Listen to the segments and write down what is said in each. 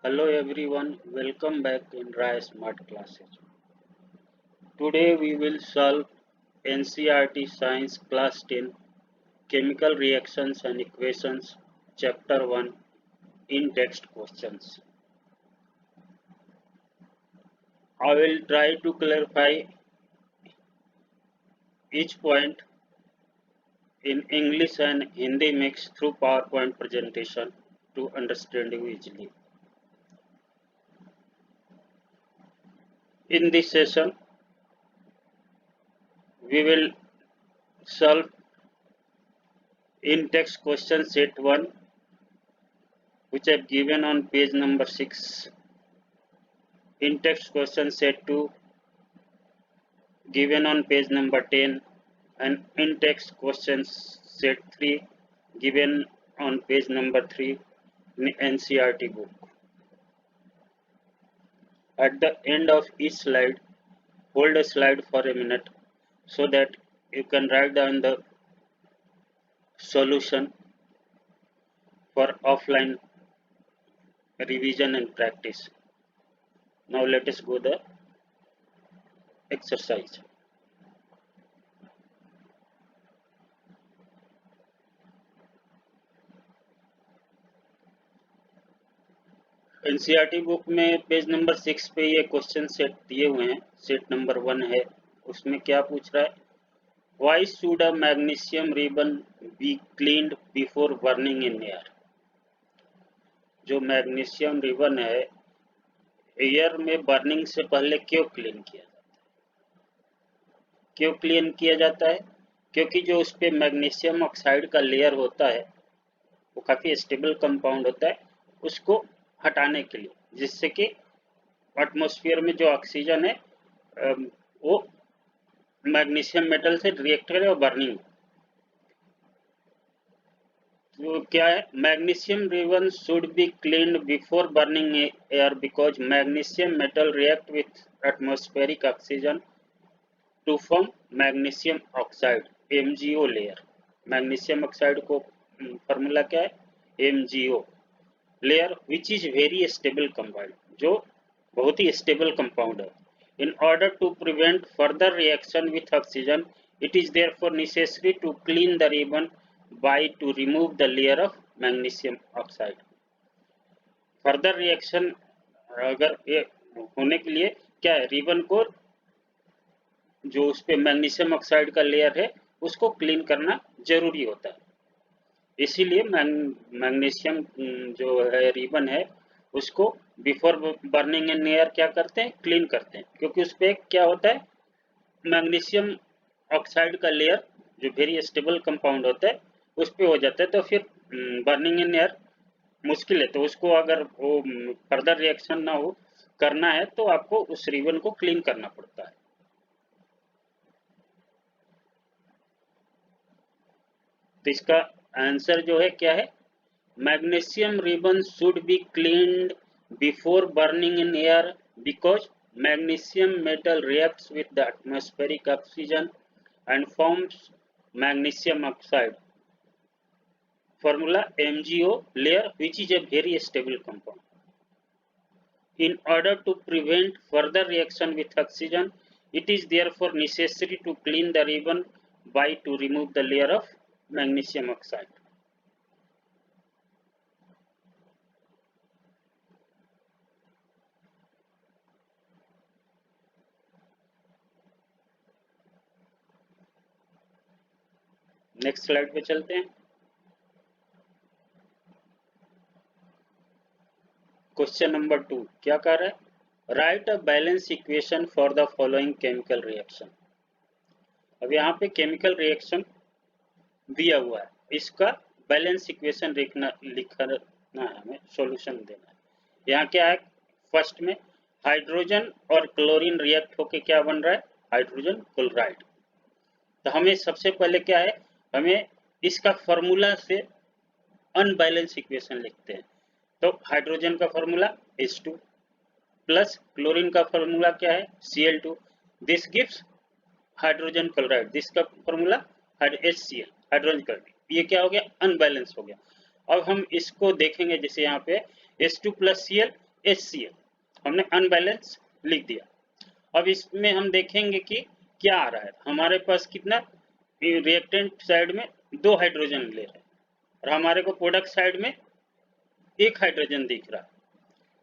Hello everyone, welcome back in Rai Smart Classes. Today we will solve NCERT Science Class 10 Chemical Reactions and Equations Chapter 1 in text questions. I will try to clarify each point in English and Hindi mix through PowerPoint presentation to understand you easily. In this session, we will solve in text question set 1 which I have given on page number 6, in text question set 2 given on page number 10, and in text questions set 3 given on page number 3 in NCERT book. At the end of each slide, hold a slide for a minute so that you can write down the solution for offline revision and practice. Now let us go the exercise. NCERT book में page number 6 पे ये question set दिए हुए हैं। Set number 1 है, उसमें क्या पूछ रहा है, why should a magnesium ribbon be cleaned before burning in air. जो मैग्नीशियम रिबन है एयर में बर्निंग से पहले क्यों क्लीन किया जाता है? क्यों क्लीन किया जाता है? क्योंकि जो उस पे मैग्नीशियम ऑक्साइड का लेयर होता है वो काफ़ी स्टेबल कंपाउंड होता है, उसको हटाने के लिए, जिससे कि एटमॉस्फेयर में जो ऑक्सीजन है वो मैग्नीशियम मेटल से रिएक्ट करे और बर्निंग। तो क्या है, magnesium ribbon should be cleaned before burning air because magnesium metal react with atmospheric oxygen to form magnesium oxide MgO layer. Magnesium oxide को फॉर्मूला क्या है, MgO layer which is very stable compound, जो बहुत ही stable compound है। In order to prevent further reaction with oxygen, it is therefore necessary to clean the ribbon by to remove the layer of magnesium oxide. Further reaction अगर ये होने के लिए क्या है, रिबन को जो उस पे मैग्नीशियम ऑक्साइड का लेयर है उसको क्लीन करना जरूरी होता है। इसीलिए मैग्नीशियम जो है रिबन है उसको बिफोर बर्निंग इन एयर क्या करते हैं, क्लीन करते हैं, क्योंकि उस पर क्या होता है, मैग्नीशियम ऑक्साइड का लेयर जो वेरी स्टेबल कंपाउंड होता है उस पर हो जाता है, तो फिर बर्निंग इन एयर मुश्किल है। तो उसको अगर वो फर्दर रिएक्शन ना हो करना है तो आपको उस रिबन को क्लीन करना पड़ता है। तो इसका आंसर जो है क्या है, magnesium ribbon should be cleaned before burning in air because magnesium metal reacts with the atmospheric oxygen and forms magnesium oxide. Formula MgO layer which is a very stable compound. In order to prevent further reaction with oxygen, it is therefore necessary to clean the ribbon by to remove the layer of magnesium oxide. Next slide पे चलते हैं। Question number 2 क्या कह रहा है, right a balance equation for the following chemical reaction. अब यहाँ पे केमिकल रिएक्शन दिया हुआ है, इसका बैलेंस इक्वेशन लिखना है, हमें सॉल्यूशन देना है। यहाँ क्या है, फर्स्ट में हाइड्रोजन और क्लोरीन रिएक्ट होके क्या बन रहा है, हाइड्रोजन क्लोराइड। तो हमें सबसे पहले क्या है, हमें इसका फॉर्मूला से अनबैलेंस इक्वेशन लिखते हैं। तो हाइड्रोजन का फॉर्मूला H2 प्लस क्लोरीन का फॉर्मूला क्या है, Cl2, this gives hydrogen chloride, this का फॉर्मूला HCl, हाइड्रोजन क्लोराइड। ये क्या हो गया, अनबैलेंस हो गया। अब हम इसको देखेंगे, जैसे यहाँ पे H2 प्लस Cl, HCl, हमने अनबैलेंस लिख दिया। अब इसमें हम देखेंगे कि क्या आ रहा है। हमारे पास कितना रिएक्टेंट साइड में 2 हाइड्रोजन ले रहे हैं और हमारे को प्रोडक्ट साइड में 1 हाइड्रोजन दिख रहा है।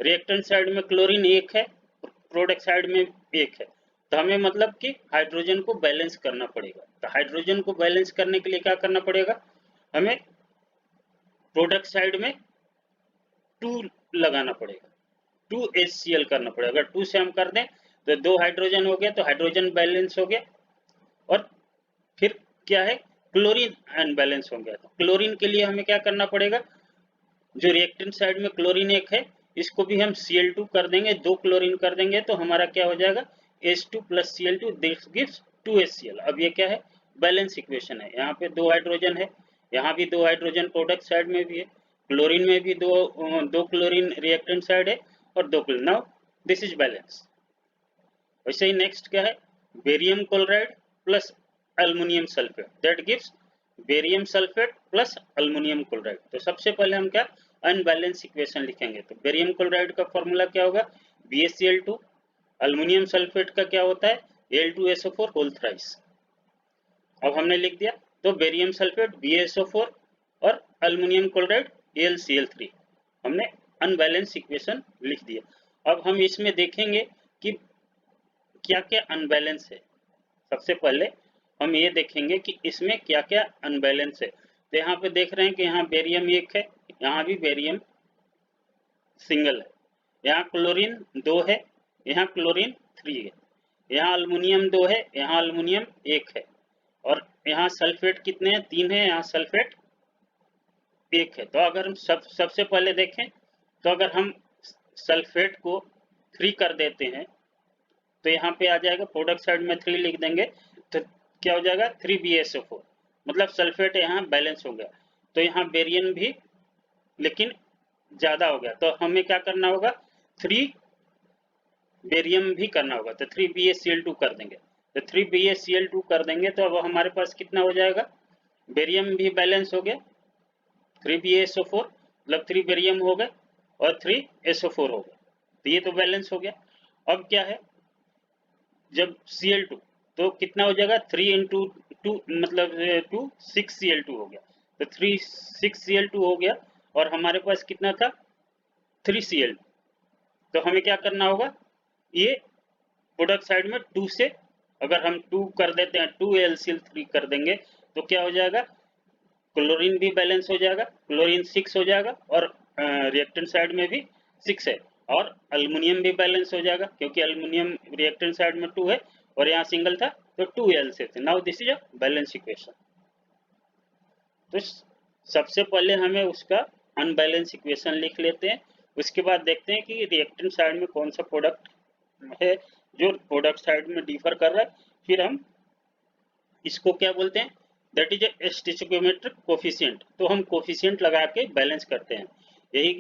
रिएक्टेंट साइड में क्लोरीन 1 है, प्रोडक्ट साइड में 1 है, तो हमें मतलब कि हाइड्रोजन को बैलेंस करना पड़ेगा। तो हाइड्रोजन को बैलेंस करने के लिए क्या करना पड़ेगा, हमें प्रोडक्ट साइड में 2 लगाना पड़ेगा, 2HCl करना पड़ेगा। अगर 2 से हम कर दें तो 2 हाइड्रोजन हो गया, तो हाइड्रोजन बैलेंस हो गया। और फिर क्या है, क्लोरीन अनबैलेंस हो गया। तो क्लोरीन के लिए हमें क्या करना पड़ेगा, जो रिएक्टेंट साइड में क्लोरीन 1 है, इसको भी हम Cl2 कर देंगे, 2 क्लोरीन कर देंगे, तो हमारा क्या हो जाएगा, H2 plus Cl2 this gives 2HCl। अब ये क्या है, बैलेंस इक्वेशन है। यहाँ पे 2 हाइड्रोजन है, यहाँ भी 2 हाइड्रोजन प्रोडक्ट साइड में भी है, क्लोरीन में भी दो क्लोरीन रिएक्टेंट साइड है और 2 chlorine. Now this is balance. वैसे ही नेक्स्ट क्या है, barium chloride plus aluminium sulphate, that gives barium sulphate plus aluminium chloride. तो सबसे पहले हम क्या अनबैलेंस इक्वेशन लिखेंगे। तो बेरियम क्लोराइड का फॉर्मूला क्या होगा, BaCl2। एल्युमिनियम सल्फेट का क्या होता है, Al2SO4 होल थ्राइस। अब हमने लिख दिया, तो बेरियम सल्फेट BaSO4 और एल्युमिनियम क्लोराइड AlCl3, हमने अनबैलेंस इक्वेशन लिख दिया। अब हम इसमें देखेंगे कि क्या क्या अनबैलेंस है। सबसे पहले हम ये देखेंगे कि इसमें क्या क्या अनबैलेंस है। तो यहाँ पे देख रहे हैं कि यहाँ बेरियम 1 है, यहाँ भी बेरियम सिंगल है, यहाँ क्लोरीन 2 है, यहाँ क्लोरीन 3 है, यहाँ एल्युमिनियम 2 है, यहाँ एल्युमिनियम 1 है, और यहाँ सल्फेट कितने हैं, 3 है, यहाँ सल्फेट 1 है। तो अगर हम सबसे पहले देखें, तो अगर हम सल्फेट को 3 कर देते हैं तो यहाँ पे आ जाएगा, प्रोडक्ट साइड में 3 लिख देंगे तो क्या हो जाएगा, 3BaSO4, मतलब सल्फेट यहाँ बैलेंस हो गया। तो यहाँ बेरियम भी लेकिन ज्यादा हो गया, तो हमें क्या करना होगा, 3 बेरियम भी करना होगा, तो 3BaCl2 कर देंगे। तो 3BaCl2 कर देंगे तो अब हमारे पास कितना हो जाएगा, बेरियम भी बैलेंस हो गया, 3BaSO4 मतलब 3 बेरियम हो गए और 3SO4 हो गए, तो ये तो बैलेंस हो गया। अब क्या है, जब Cl2 तो कितना हो जाएगा, 3 इंटू 2 मतलब 2 6Cl2 हो गया, तो 6Cl2 हो गया और हमारे पास कितना था, 3Cl2। तो हमें क्या करना होगा, ये प्रोडक्ट साइड में 2 से अगर हम 2 कर देते हैं, 2AlCl3 कर देंगे तो क्या हो जाएगा, क्लोरीन भी बैलेंस हो जाएगा, क्लोरीन 6 हो जाएगा और रिएक्टेंट साइड में भी 6 है, और एल्युमिनियम भी बैलेंस हो जाएगा क्योंकि एल्युमिनियम रिएक्टेंट साइड में 2 है और यहाँ सिंगल था तो 2Al से थे। Now this is a balance equation. तो सबसे पहले हमें उसका अनबैलेंस इक्वेशन लिख लेते हैं, उसके बाद देखते हैं कि रिएक्टेंट साइड में कौन सा प्रोडक्ट है जो प्रोडक्ट साइड में डिफर कर रहा है। फिर हम इसको क्या बोलते हैं, that is A stoichiometric coefficient. तो हम कोफिशिएंट लगा के बैलेंस करते हैं। यही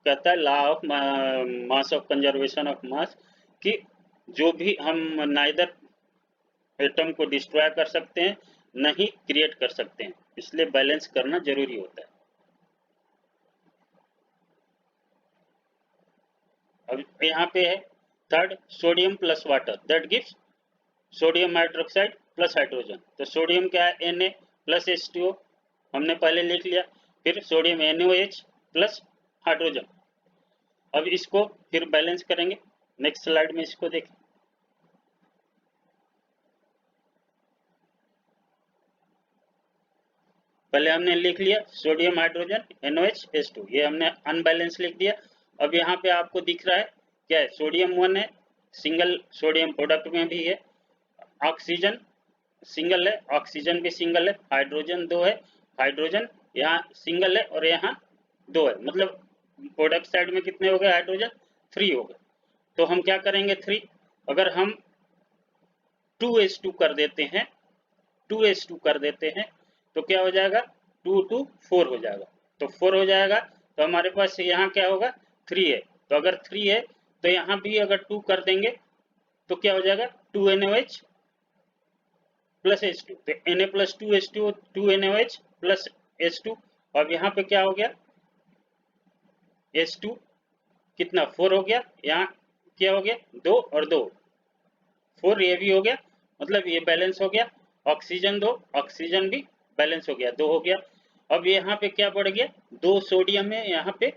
कहता है law of mass of conservation of mass, कि जो भी हम नाइदर एटम को डिस्ट्रॉय कर सकते हैं न ही क्रिएट कर सकते हैं, इसलिए बैलेंस करना जरूरी होता है। अब यहाँ पे है third, sodium plus water, that gives sodium hydroxide plus hydrogen. तो सोडियम क्या है, Na प्लस H2O, हमने पहले लिख लिया। फिर सोडियम NaOH प्लस हाइड्रोजन। अब इसको फिर बैलेंस करेंगे, नेक्स्ट स्लाइड में इसको देखें। पहले हमने लिख लिया सोडियम हाइड्रोजन NaOH H2, ये हमने अनबैलेंस लिख दिया। अब यहाँ पे आपको दिख रहा है क्या है, सोडियम 1 है, सिंगल सोडियम प्रोडक्ट में भी है, ऑक्सीजन सिंगल है, ऑक्सीजन भी सिंगल है, हाइड्रोजन 2 है, हाइड्रोजन यहाँ सिंगल है और यहाँ 2 है, मतलब प्रोडक्ट साइड में कितने हो गए, हाइड्रोजन 3 हो गए। तो हम क्या करेंगे, 3 अगर हम 2H2 कर देते हैं, 2H2 कर देते हैं तो क्या हो जाएगा, 2 2 4 हो जाएगा। तो 4 हो जाएगा तो हमारे पास यहाँ क्या होगा, 3 है। तो अगर 3 है तो यहाँ भी अगर 2 कर देंगे तो क्या हो जाएगा, 2NaOH प्लस H2, तो Na plus 2H2 2NaOH plus H2। अब यहाँ पे क्या हो गया, H2 कितना 4 हो गया, यहाँ क्या हो गया 2 और 2 4, ये भी हो गया, मतलब ये बैलेंस हो गया। ऑक्सीजन 2, ऑक्सीजन भी बैलेंस हो गया, 2 हो गया। अब यहाँ पे क्या बढ़ गया, 2 सोडियम है, यहाँ पे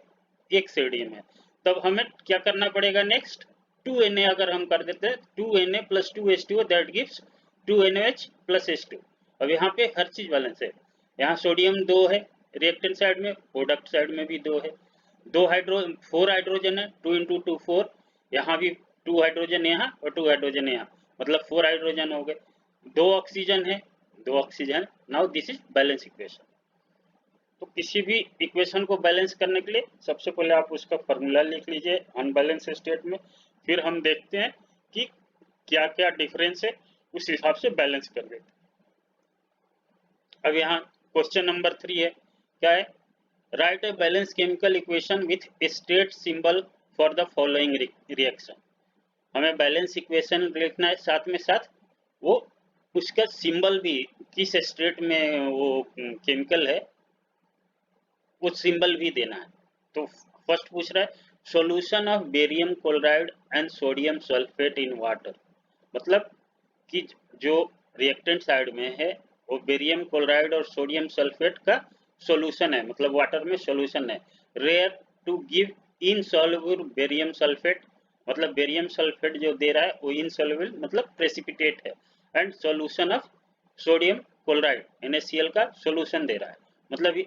1 सोडियम है। तब हमें क्या करना पड़ेगा नेक्स्ट, 2Na अगर हम कर देते हैं 2Na plus 2H2O that gives 2NaOH plus H2। अब यहाँ पे हर चीज बैलेंस है, यहाँ सोडियम 2 है रिएक्टेंट साइड में, प्रोडक्ट साइड में भी 2 है, 4 हाइड्रोजन है, 2 इंटू 2 4, यहाँ भी 2 हाइड्रोजन यहाँ और 2 हाइड्रोजन यहाँ, मतलब 4 हाइड्रोजन हो गए, 2 ऑक्सीजन है, 2 oxygen. Now this is balance equation. तो किसी भी इक्वेशन को बैलेंस करने के लिए सबसे पहले आप उसका फॉर्मूला लिख लीजिए अनबैलेंस स्टेट में, फिर हम देखते हैं कि क्या क्या डिफरेंस है, उस हिसाब से बैलेंस कर देते हैं। अब यहाँ क्वेश्चन नंबर 3 है, क्या है, right a balance chemical equation with state symbol for the following reaction. हमें बैलेंस इक्वेशन लिखना है, साथ में साथ वो उसका सिंबल भी, किस स्टेट में वो केमिकल है वो सिंबल भी देना है। तो फर्स्ट पूछ रहा है solution of barium chloride and sodium sulphate in water, मतलब कि जो रिएक्टेंट साइड में है वो बेरियम क्लोराइड और सोडियम सल्फेट का सॉल्यूशन है, मतलब वाटर में सॉल्यूशन है। Rare to give insoluble barium sulphate, मतलब बेरियम सल्फेट जो दे रहा है वो इनसॉल्युबल मतलब प्रेसिपिटेट है, and solution of sodium chloride NaCl का सॉल्यूशन दे रहा है। मतलब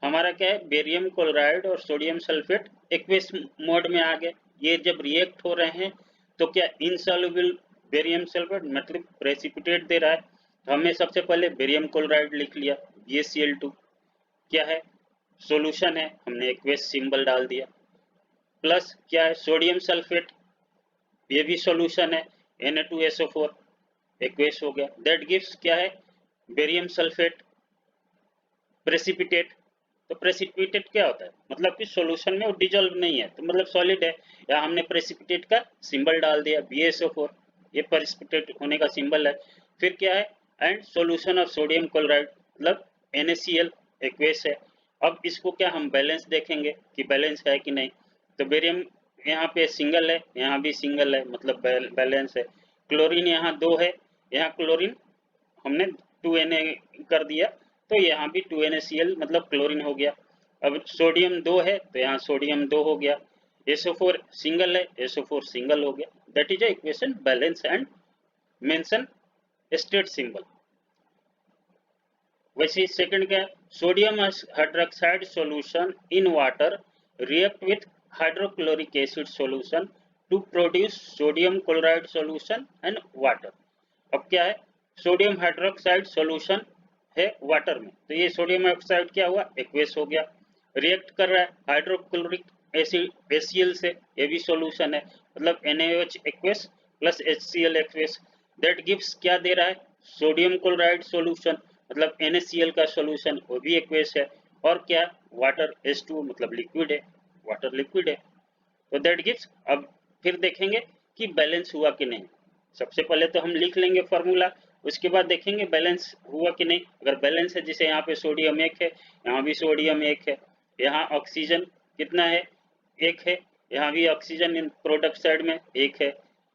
हमारा क्या है, बेरियम क्लोराइड और सोडियम सल्फेट एक्वेस मोड में आ गए, ये जब रिएक्ट हो रहे हैं तो क्या इनसॉल्युबल बेरियम सल्फेट मतलब प्रेसिपिटेट दे रहा है। तो हमने सबसे पहले बेरियम क्लोराइड लिख लिया, BaCl2 क्या है सॉल्यूशन है, हमने एक्वेस सिंबल डाल दिया, प्लस क्या है सोडियम सल्फेट, ये भी सॉल्यूशन है, Na2SO4 एक्वेस हो गया, दैट गिव्स क्या है बेरियम सल्फेट प्रेसिपिटेट। तो प्रेसिपिटेट क्या होता है, मतलब कि सॉल्यूशन में वो डिजोल्व नहीं है, तो मतलब सॉलिड है, या हमने प्रेसिपिटेट का सिंबल डाल दिया BaSO4, ये प्रेसिपिटेट होने का सिंबल है। फिर क्या है, and solution of sodium chloride मतलब NaCl एक्वेस है। अब इसको क्या हम बैलेंस देखेंगे कि बैलेंस है कि नहीं। तो बेरियम यहाँ पे सिंगल है, यहाँ भी सिंगल है, मतलब बैलेंस है। क्लोरीन यहाँ 2 है, यहाँ क्लोरीन हमने 2Na कर दिया, तो यहाँ भी 2NaCl मतलब क्लोरीन हो गया। अब सोडियम 2 है तो यहाँ सोडियम 2 हो गया, SO4 सिंगल है, SO4 सिंगल हो गया, that is equation balance and mention state symbol. वैसे सेकंड क्या है, sodium hydroxide solution in water react with hydrochloric acid solution to produce sodium chloride solution and water. अब क्या है, सोडियम हाइड्रोक्साइड सॉल्यूशन है water में, तो ये सोडियम ऑक्साइड क्या हुआ एक्वेस हो गया, रिएक्ट कर रहा है हाइड्रोक्लोरिक एसिड HCl से, ये भी सॉल्यूशन है, मतलब NaOH aqueous plus HCl aqueous, that gives क्या दे रहा है सोडियम क्लोराइड सॉल्यूशन, मतलब NaCl का सॉल्यूशन वो भी एक्वेस है, और क्या वाटर H2 मतलब लिक्विड है, वाटर लिक्विड है। तो दैट गिव्स, अब फिर देखेंगे कि बैलेंस हुआ कि नहीं। सबसे पहले तो हम लिख लेंगे फॉर्मूला, उसके बाद देखेंगे बैलेंस हुआ कि नहीं। अगर बैलेंस है, जैसे यहाँ पे सोडियम 1 है, यहाँ भी सोडियम 1 है, यहाँ ऑक्सीजन कितना है 1 है, यहाँ भी ऑक्सीजन इन प्रोडक्ट साइड में 1 है,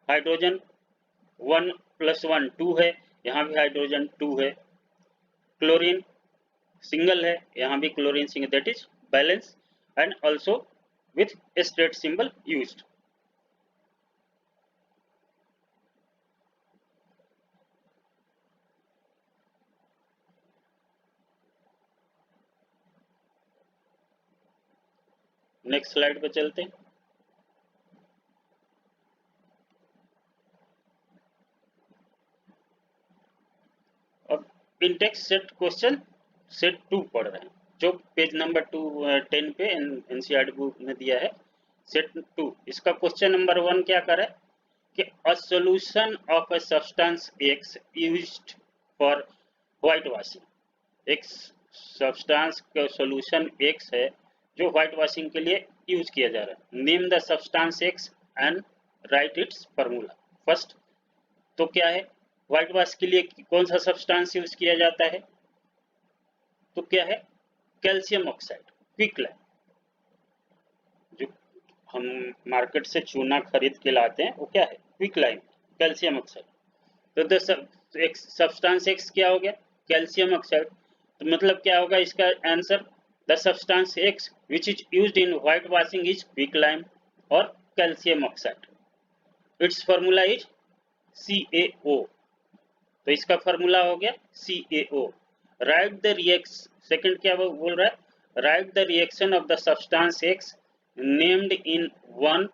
हाइड्रोजन 1 + 1 2 है, यहाँ भी हाइड्रोजन 2 है, क्लोरीन सिंगल है, यहाँ भी chlorine single, that is balance and also with state symbol used. Next slide पे चलते हैं। अब इंटेक्स सेट क्वेश्चन सेट 2 पढ़ रहे हैं, जो पेज नंबर 10 पे NCERT बुक में दिया है, सेट 2। इसका क्वेश्चन नंबर 1 क्या कर रहा है कि a solution of a substance X used for white washing, एक सब्सटेंस का सॉल्यूशन X है जो व्हाइट वॉशिंग के लिए यूज किया जा रहा है। Name the substance X and right it's formula. First तो क्या है, व्हाइट वॉश के लिए कौन सा सब्सटेंस यूज किया जाता है, तो क्या है कैल्शियम ऑक्साइड क्विकलैम। जो हम मार्केट से चूना खरीद के लाते हैं, वो क्या है? Quicklime, calcium oxide. तो एक सब्सटेंस एक्स क्या हो गया? Calcium oxide. तो मतलब क्या होगा इसका answer? The substance X which is used in white washing is quicklime और calcium oxide. It's formula is CaO। तो इसका फॉर्मूला हो गया CaO। Write the reaction, second क्या बोल रहा है? Write the reaction of the substance X named in one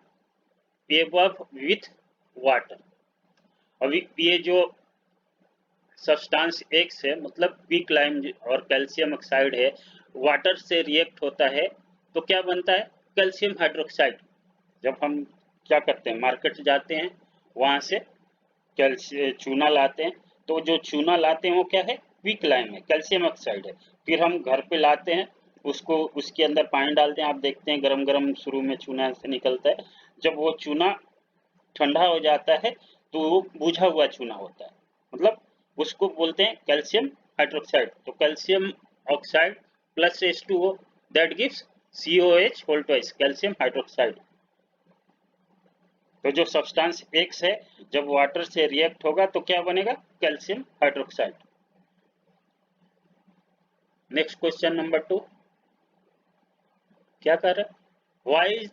above with water. अभी ये जो सब्सटेंस एक्स है मतलब क्विकलाइम और कैल्शियम ऑक्साइड है, वाटर से रिएक्ट होता है तो क्या बनता है? Calcium hydroxide. जब हम क्या करते हैं, मार्केट जाते हैं, वहां से चूना लाते हैं, तो जो चूना लाते हैं वो क्या है? क्विकलाइम है, कैल्शियम ऑक्साइड है। फिर हम घर पे लाते हैं, उसको उसके अंदर पानी डालते हैं, आप देखते हैं गरम गरम शुरू में चूना से निकलता है। जब वो चूना ठंडा हो जाता है तो वो बुझा हुआ चूना होता है, मतलब उसको बोलते हैं कैल्शियम हाइड्रोक्साइड। तो calcium oxide plus H2O that gives COH whole twice, calcium hydroxide. तो जो सब्सटेंस एक्स है जब वाटर से रिएक्ट होगा तो क्या बनेगा? Calcium hydroxide. Next question number 2 क्या कर रहा है? Why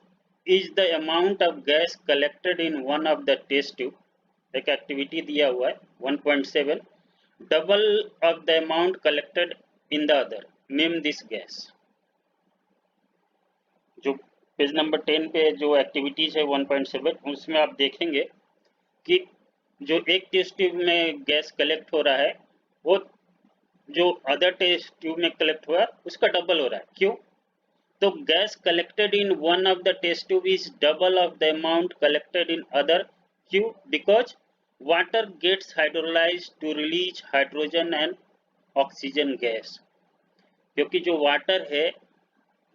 is the amount of gas collected in one of the test tube, एक एक्टिविटी दिया हुआ है 1.7, double of the amount collected in the other, name this gas. जो पेज नंबर 10 पे जो एक्टिविटीज है 1.7, उसमें आप देखेंगे कि जो एक टेस्ट ट्यूब में गैस कलेक्ट हो रहा है वो जो अदर टेस्ट ट्यूब में कलेक्ट हुआ उसका डबल हो रहा है। क्यों? तो gas collected in one of the test tube is double of the amount collected in other. क्यों? Because water gets hydrolysed to release hydrogen and oxygen gas. क्योंकि जो वाटर है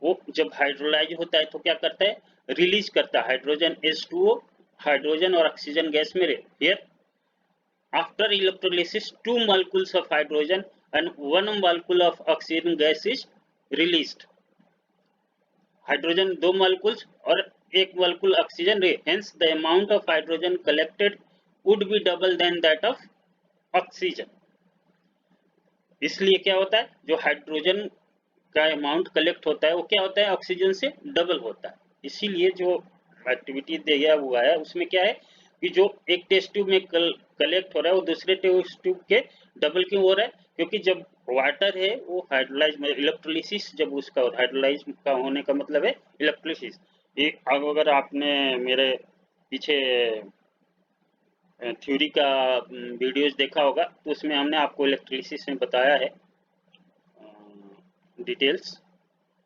वो जब हाइड्रोलाइज होता है तो क्या करता है? रिलीज करता है हाइड्रोजन H2O, हाइड्रोजन और ऑक्सीजन गैस में। Here after electrolysis 2 molecules of hydrogen and 1 molecule of oxygen gas is released. Hydrogen 2 molecules और 1 molecule ऑक्सीजन रे, hence the amount of hydrogen collected would be double than that of oxygen. इसलिए क्या होता है? जो hydrogen का amount collect होता है वो क्या होता है? ऑक्सीजन से डबल होता है। इसीलिए जो एक्टिविटी दिया हुआ है उसमें क्या है कि जो एक टेस्ट ट्यूब में कलेक्ट हो रहा है वो दूसरे टेस्ट ट्यूब के डबल क्यों हो रहा है? क्योंकि जब वाटर है वो हाइड्रोलाइज में इलेक्ट्रोलिसिस, जब उसका हाइड्रोलाइज का होने का मतलब है इलेक्ट्रोलिसिस। ये अगर आपने मेरे पीछे थ्योरी का वीडियोज देखा होगा तो उसमें हमने आपको इलेक्ट्रोलिसिस में बताया है डिटेल्स,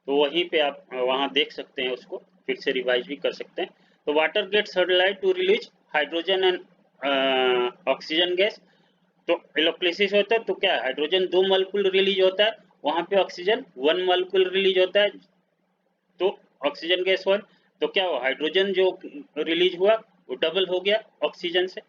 तो वहीं पे आप वहां देख सकते हैं, उसको फिर से रिवाइज भी कर सकते हैं। तो water gets hydrolysed to release hydrogen and oxygen gas. तो इलेक्ट्रोलिसिस होता है तो क्या है? हाइड्रोजन 2 मॉलिक्यूल रिलीज होता है, वहां पे ऑक्सीजन 1 मॉलिक्यूल रिलीज होता है, तो ऑक्सीजन गैस 1। तो क्या हुआ? हाइड्रोजन जो रिलीज हुआ वो डबल हो गया ऑक्सीजन से।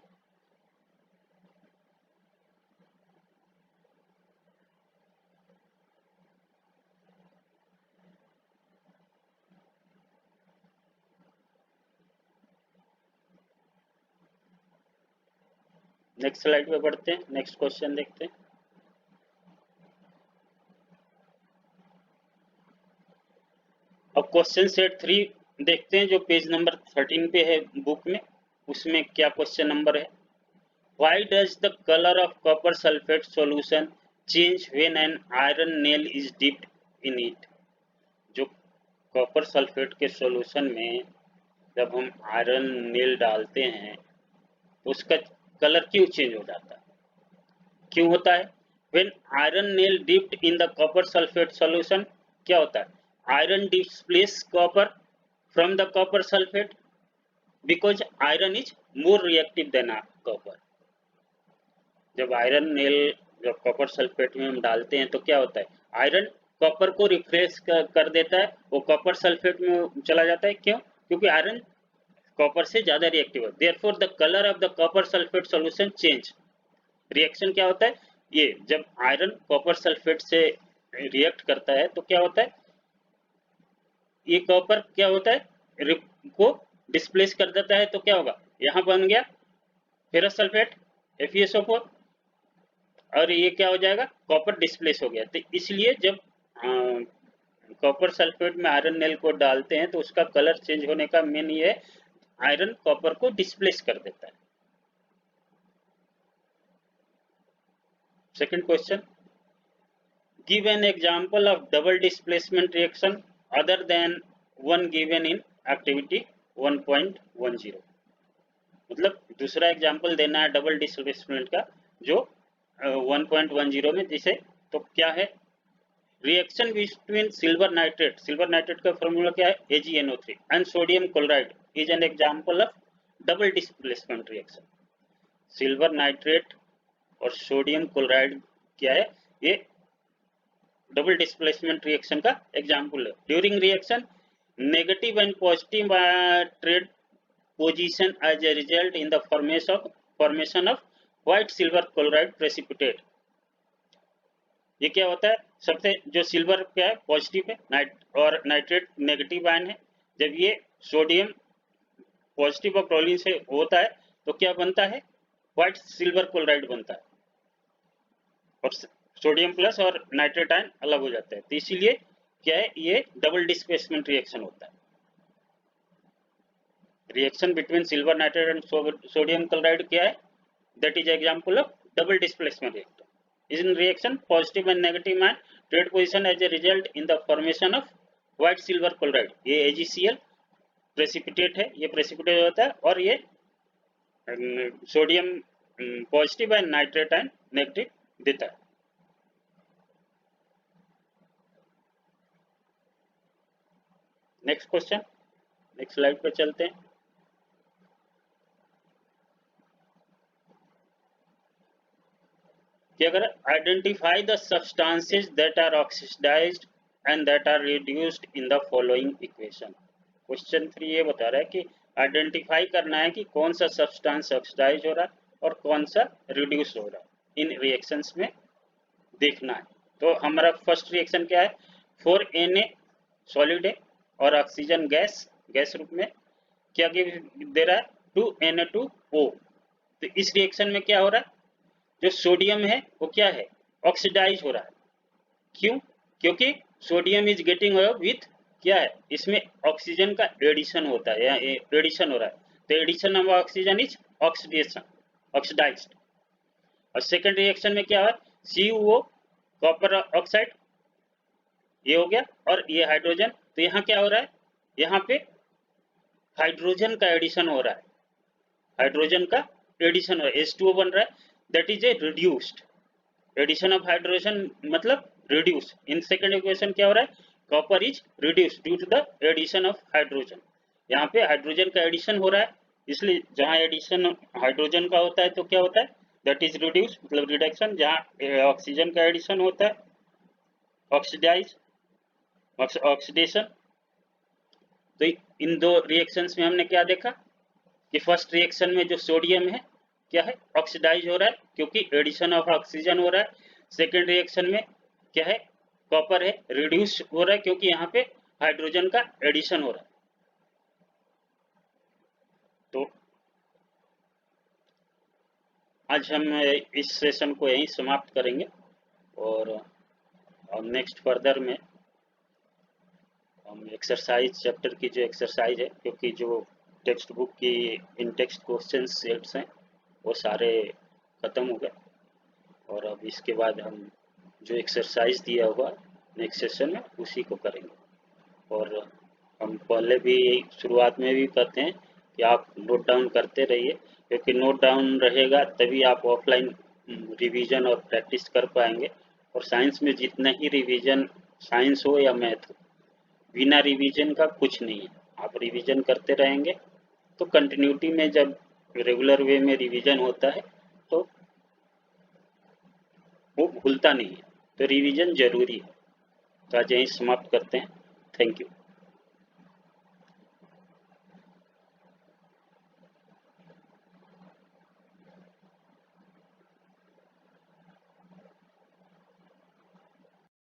नेक्स्ट स्लाइड पे बढ़ते हैं, नेक्स्ट क्वेश्चन देखते हैं। अब क्वेश्चन सेट 3 देखते हैं जो पेज नंबर 13 पे है बुक में। उसमें क्या क्वेश्चन नंबर है? Why does the colour of copper sulphate solution change when an iron nail is dipped in it. जो कॉपर सल्फेट के सॉल्यूशन में जब हम आयरन नेल डालते हैं तो उसका कलर क्यों चेंज हो जाता है? क्यों होता है? When iron nail dipped in the copper sulphate solution, क्या होता है? Iron displace copper from the copper sulphate because iron is more reactive than copper. जब आयरन नेल जब कॉपर सल्फेट में हम डालते हैं तो क्या होता है? आयरन कॉपर को रिफ्रेश कर देता है, वो कॉपर सल्फेट में चला जाता है। क्यों? क्योंकि आयरन कॉपर से ज्यादा रिएक्टिव है। Therefore the colour of the copper sulphate solution change. Reaction क्या होता है? ये जब आयरन कॉपर सल्फेट से रिएक्ट करता है तो क्या होता है? ये कॉपर क्या होता है? को डिस्प्लेस कर देता है तो क्या होगा, यहाँ बन गया फेरस सल्फेट FeSO4 और ये क्या हो जाएगा, कॉपर डिस्प्लेस हो गया। तो इसलिए जब कॉपर सल्फेट में आयरन नेल को डालते हैं तो उसका कलर चेंज होने का मेन ये है, आयरन कॉपर को डिस्प्लेस कर देता है। Second question, give an example of double displacement reaction other than one given in activity 1.10। मतलब दूसरा एग्जांपल देना है डबल डिस्प्लेसमेंट का जो 1.10 में, जिसे तो क्या है, रिएक्शन बिटवीन सिल्वर नाइट्रेट का फॉर्मूला क्या है, AgNO3 and sodium chloride is an example of double displacement reaction. Silver nitrate और सोडियम क्लोराइड क्या है, ये डबल डिस्प्लेसमेंट रिएक्शन का एग्जांपल है। During reaction negative and positive trade position as a result in the formation of white silver chloride precipitate. ये क्या होता है, सबसे जो सिल्वर क्या है पॉजिटिव है और नाइट्रेट नेगेटिव आयन है, जब ये सोडियम पॉजिटिव और क्लोरीन से होता है तो क्या बनता है, व्हाइट सिल्वर क्लोराइड बनता है और सोडियम प्लस और नाइट्रेट आयन अलग हो जाता है। तो इसीलिए क्या है, ये डबल डिस्प्लेसमेंट रिएक्शन होता है। Reaction between silver nitrate and sodium chloride क्या है, that is example of double displacement reaction. In reaction, positive and negative ion trade position as a result in the formation of white silver chloride। ये AgCl precipitate है, ये precipitate होता है और ये sodium positive and nitrate ion negative देता है। Next question, next slide पे चलते हैं। कि अगर identify the substances that are oxidised and that are reduced in the following equation. Question 3 ये बता रहा है कि आइडेंटिफाई करना है कि कौन सा सब्सटेंस ऑक्सीडाइज हो रहा है और कौन सा रिड्यूस हो रहा है, इन रिएक्शंस में देखना है। तो हमारा फर्स्ट रिएक्शन क्या है, 4Na सॉलिड है और ऑक्सीजन गैस रूप में क्या दे रहा है, 2Na2O। तो इस रिएक्शन में क्या हो रहा है, जो सोडियम है वो क्या है, ऑक्सीडाइज हो रहा है। क्यों, क्योंकि सोडियम इज गेटिंग विथ क्या है, इसमें ऑक्सीजन का एडिशन होता है या एडिशन हो रहा है। तो addition of oxygen is oxidation, oxidised. और सेकंड रिएक्शन में क्या है, CuO कॉपर ऑक्साइड ये हो गया और ये हाइड्रोजन। तो यहाँ क्या हो रहा है, यहाँ पे हाइड्रोजन का एडिशन हो रहा है, हाइड्रोजन का एडिशन हो रहा है, H2O बन रहा है, that is a reduced. Addition of hydrogen मतलब रिड्यूस। इन सेकंड इक्वेशन क्या हो रहा है, copper is reduced due to the addition of hydrogen. यहाँ पे हाइड्रोजन का एडिशन हो रहा है, इसलिए जहाँ एडिशन हाइड्रोजन का होता है तो क्या होता है, दैट इज रिड्यूस मतलब रिडक्शन। जहाँ ऑक्सीजन का एडिशन होता है ऑक्सीडाइज, ऑक्सीडेशन। तो इन दो रिएक्शंस में हमने क्या देखा कि फर्स्ट रिएक्शन में जो सोडियम है क्या है, ऑक्सीडाइज हो रहा है क्योंकि एडिशन ऑफ ऑक्सीजन हो रहा है। सेकेंड रिएक्शन में क्या है, कॉपर है, रिड्यूस हो रहा है क्योंकि यहाँ पे हाइड्रोजन का एडिशन हो रहा है। तो आज हम इस सेशन को यहीं समाप्त करेंगे और नेक्स्ट फर्दर में हम एक्सरसाइज चैप्टर की जो एक्सरसाइज है, क्योंकि जो टेक्स्ट बुक की इन टेक्स्ट क्वेश्चन सेट्स हैं वो सारे ख़त्म हो गए और अब इसके बाद हम जो एक्सरसाइज दिया हुआ नेक्स्ट सेशन में उसी को करेंगे। और हम पहले भी शुरुआत में भी कहते हैं कि आप नोट डाउन करते रहिए, क्योंकि नोट डाउन रहेगा तभी आप ऑफलाइन रिवीजन और प्रैक्टिस कर पाएंगे। और साइंस में जितना ही रिवीजन, साइंस हो या मैथ हो, बिना रिवीजन का कुछ नहीं है। आप रिवीजन करते रहेंगे तो कंटिन्यूटी में जब रेगुलर वे में रिवीजन होता है तो वो भूलता नहीं है। तो रिवीजन जरूरी है। तो आज यहीं समाप्त करते हैं। Thank you.